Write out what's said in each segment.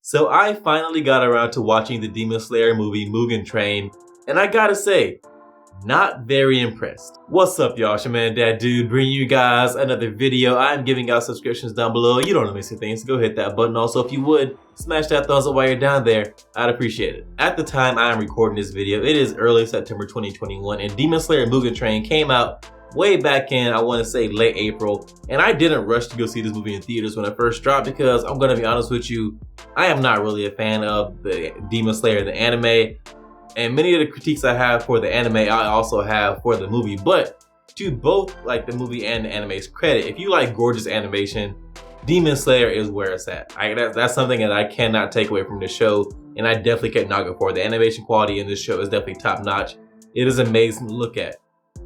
So I finally got around to watching the Demon Slayer movie Mugen Train, and I gotta say, not very impressed. What's up, y'all? It's your man Dad Dude, bringing you guys another video. I'm giving out subscriptions down below. You don't know missing things, so go hit that button. Also, if you would, smash that thumbs up while you're down there. I'd appreciate it. At the time I am recording this video, it is early September 2021, and Demon Slayer Mugen Train came out way back in, I want to say late April, and I didn't rush to go see this movie in theaters when it first dropped because I'm going to be honest with you, I am not really a fan of the Demon Slayer, the anime, and many of the critiques I have for the anime, I also have for the movie. But to both like the movie and the anime's credit, if you like gorgeous animation, Demon Slayer is where it's at. That's something that I cannot take away from the show, and I definitely can't knock it for. The animation quality in this show is definitely top notch. It is amazing to look at.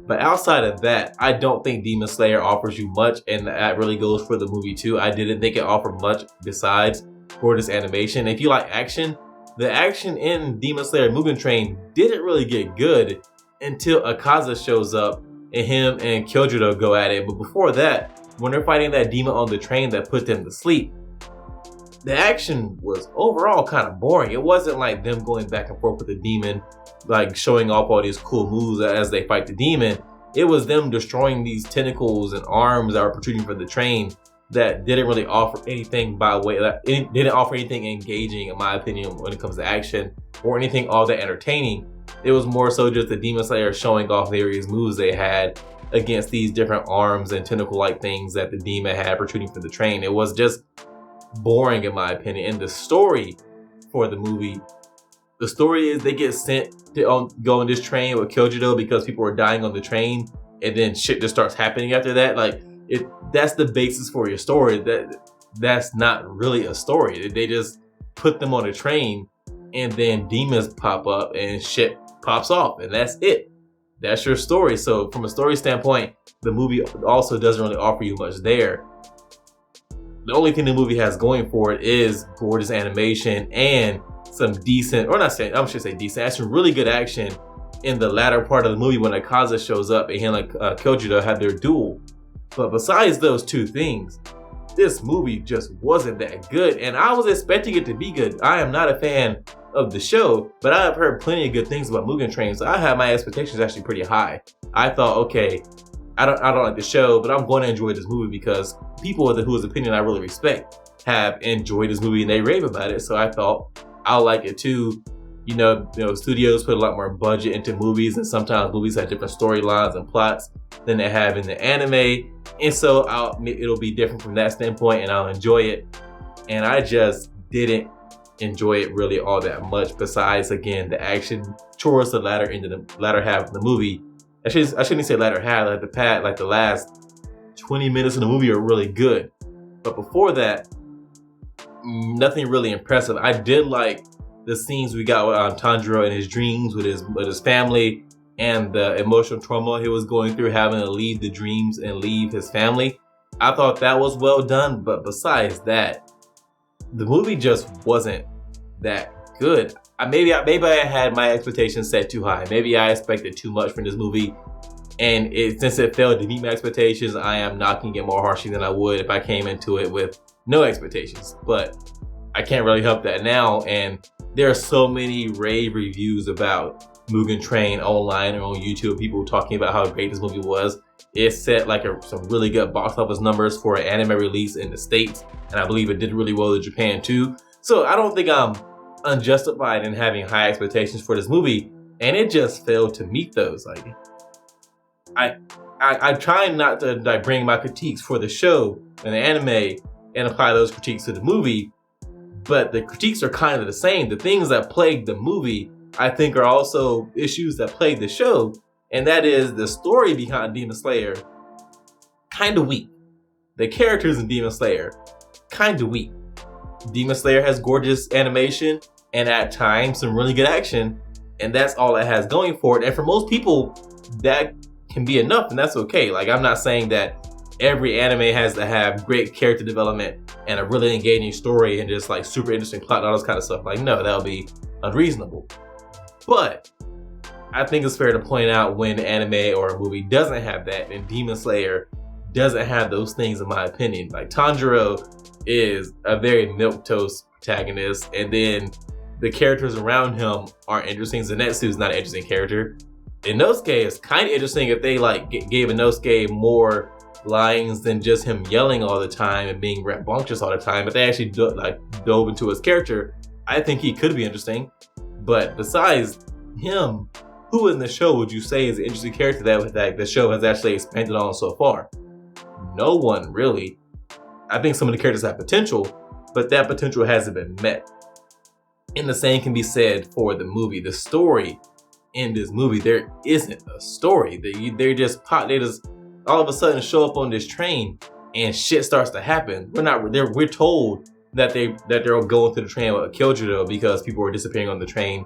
But outside of that, I don't think Demon Slayer offers you much, and that really goes for the movie too. I didn't think it offered much besides gorgeous animation. If you like action, the action in Demon Slayer Mugen Train didn't really get good until Akaza shows up and him and Kyojuro go at it. But before that, when they're fighting that demon on the train that put them to sleep, the action was overall kind of boring. It wasn't like them going back and forth with the demon, like showing off all these cool moves as they fight the demon. It was them destroying these tentacles and arms that were protruding from the train that didn't really offer anything it didn't offer anything engaging, in my opinion, when it comes to action or anything all that entertaining. It was more so just the Demon Slayer showing off various moves they had against these different arms and tentacle-like things that the demon had protruding from the train. It was just boring, in my opinion. And the story for the movie, the story is they get sent to go on this train with Kyojuro because people are dying on the train, and then shit just starts happening after that. Like, that's the basis for your story. That's not really a story. They just put them on a train, and then demons pop up and shit pops off, and that's it. That's your story. So from a story standpoint, the movie also doesn't really offer you much there. The only thing the movie has going for it is gorgeous animation and some decent, or not saying, I should say decent, some really good action in the latter part of the movie when Akaza shows up and him and Kyojuro have their duel. But besides those two things, this movie just wasn't that good, and I was expecting it to be good. I am not a fan of the show, but I have heard plenty of good things about Mugen Train, so I had my expectations actually pretty high. I thought, okay, I don't like the show, but I'm going to enjoy this movie because people whose opinion I really respect have enjoyed this movie and they rave about it. So I thought I'll like it too. You know, studios put a lot more budget into movies, and sometimes movies have different storylines and plots than they have in the anime. And so it'll be different from that standpoint, and I'll enjoy it. And I just didn't enjoy it really all that much. Besides, again, the action towards the latter half of the movie. I shouldn't say latter half. Like the last 20 minutes of the movie are really good, but before that, nothing really impressive. I did like the scenes we got with Tanjiro in his dreams with his family, and the emotional trauma he was going through, having to leave the dreams and leave his family. I thought that was well done, but besides that, the movie just wasn't that good. Maybe I had my expectations set too high. Maybe I expected too much from this movie, and since it failed to meet my expectations, I am knocking it more harshly than I would if I came into it with no expectations. But I can't really help that now, and there are so many rave reviews about Mugen Train online or on YouTube, people talking about how great this movie was. It set like some really good box office numbers for an anime release in the States, and I believe it did really well in Japan too. So I don't think I'm unjustified in having high expectations for this movie, and it just failed to meet those. Like, I try not to like bring my critiques for the show and the anime and apply those critiques to the movie, but the critiques are kind of the same. The things that plagued the movie, I think, are also issues that plagued the show, and that is the story behind Demon Slayer, kind of weak. The characters in Demon Slayer, kind of weak. Demon Slayer has gorgeous animation and at times some really good action, and that's all it has going for it. And for most people, that can be enough, and that's okay. Like, I'm not saying that every anime has to have great character development and a really engaging story and just like super interesting plot and all this kind of stuff. Like, no, that would be unreasonable. But I think it's fair to point out when an anime or a movie doesn't have that, and Demon Slayer doesn't have those things, in my opinion. Like, Tanjiro is a very milquetoast protagonist, and then the characters around him aren't interesting. Zenitsu's not an interesting character. Inosuke is kind of interesting if they like gave Inosuke more lines than just him yelling all the time and being rambunctious all the time. But they actually dove into his character. I think he could be interesting. But besides him, who in the show would you say is an interesting character that the show has actually expanded on so far? No one really. I think some of the characters have potential, but that potential hasn't been met. And the same can be said for the movie. The story in this movie, there isn't a story. They just all of a sudden show up on this train and shit starts to happen. We're told that they're going through the train with Kyojudo because people are disappearing on the train,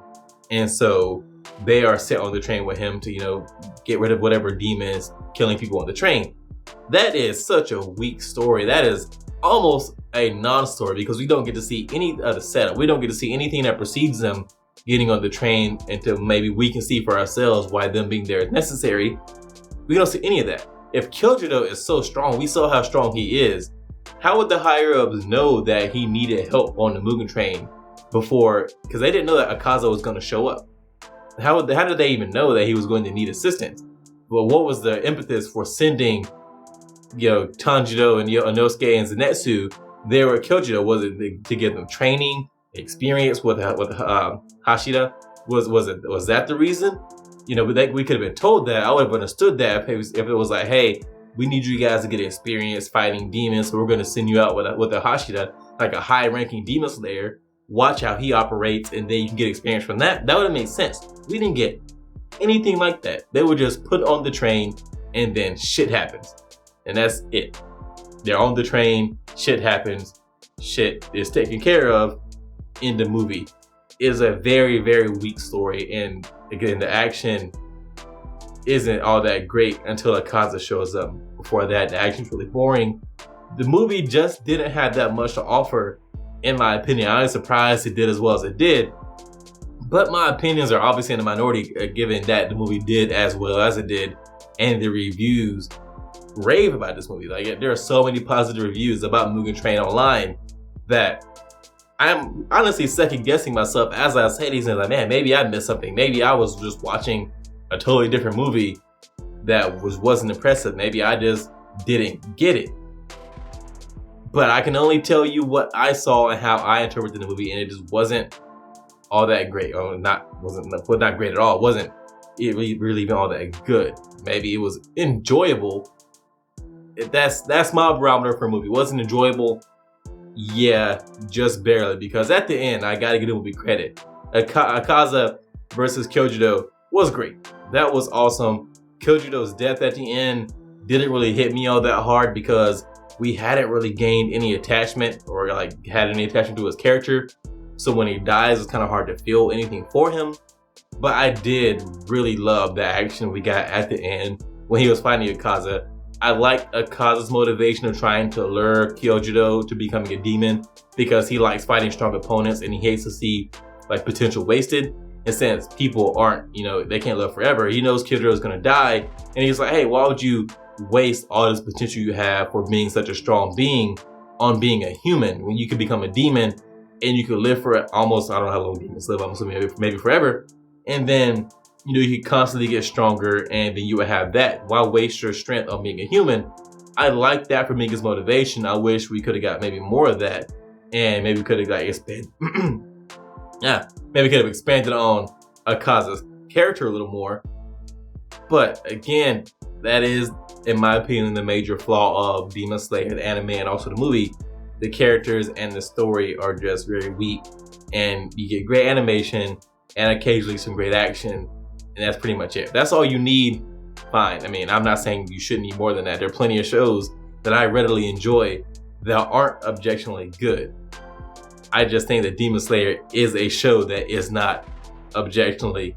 and so they are set on the train with him to get rid of whatever demons killing people on the train. That is such a weak story. That is almost a non-story because we don't get to see any of the setup. We don't get to see anything that precedes them getting on the train until maybe we can see for ourselves why them being there is necessary. We don't see any of that. If Kyojudo is so strong, we saw how strong he is. How would the higher-ups know that he needed help on the Mugen Train before? Because they didn't know that Akaza was going to show up. How did they even know that he was going to need assistance? Well, what was the impetus for sending Tanjiro and Inosuke and Zenitsu there with Kyojudo? Was it to give them training, experience with Hashira? Was that the reason? We could have been told that. I would have understood that if it was like, hey, we need you guys to get experience fighting demons, so we're going to send you out with a Hashira, like a high-ranking demon slayer. Watch how he operates, and then you can get experience from that. That would have made sense. We didn't get anything like that. They were just put on the train, and then shit happens. And that's it. They're on the train, shit happens, shit is taken care of in the movie. It is a very, very weak story, and again, the action isn't all that great until Akaza shows up. Before that, the action's really boring. The movie just didn't have that much to offer, in my opinion. I was surprised it did as well as it did, but my opinions are obviously in the minority given that the movie did as well as it did, and the reviews rave about this movie. Like, there are so many positive reviews about Mugen Train online that I'm honestly second guessing myself as I say these things. Like, man, maybe I missed something. Maybe I was just watching a totally different movie that wasn't impressive. Maybe I just didn't get it. But I can only tell you what I saw and how I interpreted the movie, and it just wasn't all that great. Or not great at all. It wasn't really even all that good. Maybe it was enjoyable. That's my barometer for a movie. Was it enjoyable? Yeah, just barely, because at the end, I gotta give the movie credit. Akaza versus Kyojudo was great. That was awesome. Kyojudo's death at the end didn't really hit me all that hard because we hadn't really gained any attachment or had any attachment to his character. So when he dies, it's kind of hard to feel anything for him. But I did really love the action we got at the end when he was fighting Akaza. I like Akaza's motivation of trying to lure Kyojudo to becoming a demon because he likes fighting strong opponents and he hates to see potential wasted. And since people aren't, they can't live forever, he knows Kyojudo is going to die. And he's like, hey, why would you waste all this potential you have for being such a strong being on being a human when you could become a demon and you could live for almost, I don't know how long demons live, I'm assuming maybe forever. And then you could constantly get stronger, and then you would have that. Why waste your strength on being a human? I like that for Minka's motivation. I wish we could have got maybe more of that, and maybe we could have expanded. Maybe could have expanded on Akaza's character a little more. But again, that is, in my opinion, the major flaw of Demon Slayer, the anime, and also the movie. The characters and the story are just very weak, and you get great animation and occasionally some great action. And that's pretty much it. That's all you need. Fine. I mean, I'm not saying you shouldn't need more than that. There are plenty of shows that I readily enjoy that aren't objectively good. I just think that Demon Slayer is a show that is not objectively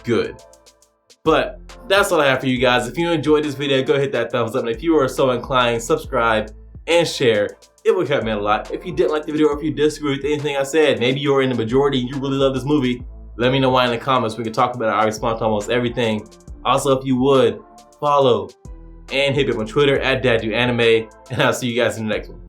good. But that's all I have for you guys. If you enjoyed this video, go hit that thumbs up. And if you are so inclined, subscribe and share. It would help me a lot. If you didn't like the video or if you disagree with anything I said, maybe you're in the majority and you really love this movie, let me know why in the comments. We can talk about it. I respond to almost everything. Also, if you would, follow and hit me up on Twitter @DadDoAnime, and I'll see you guys in the next one.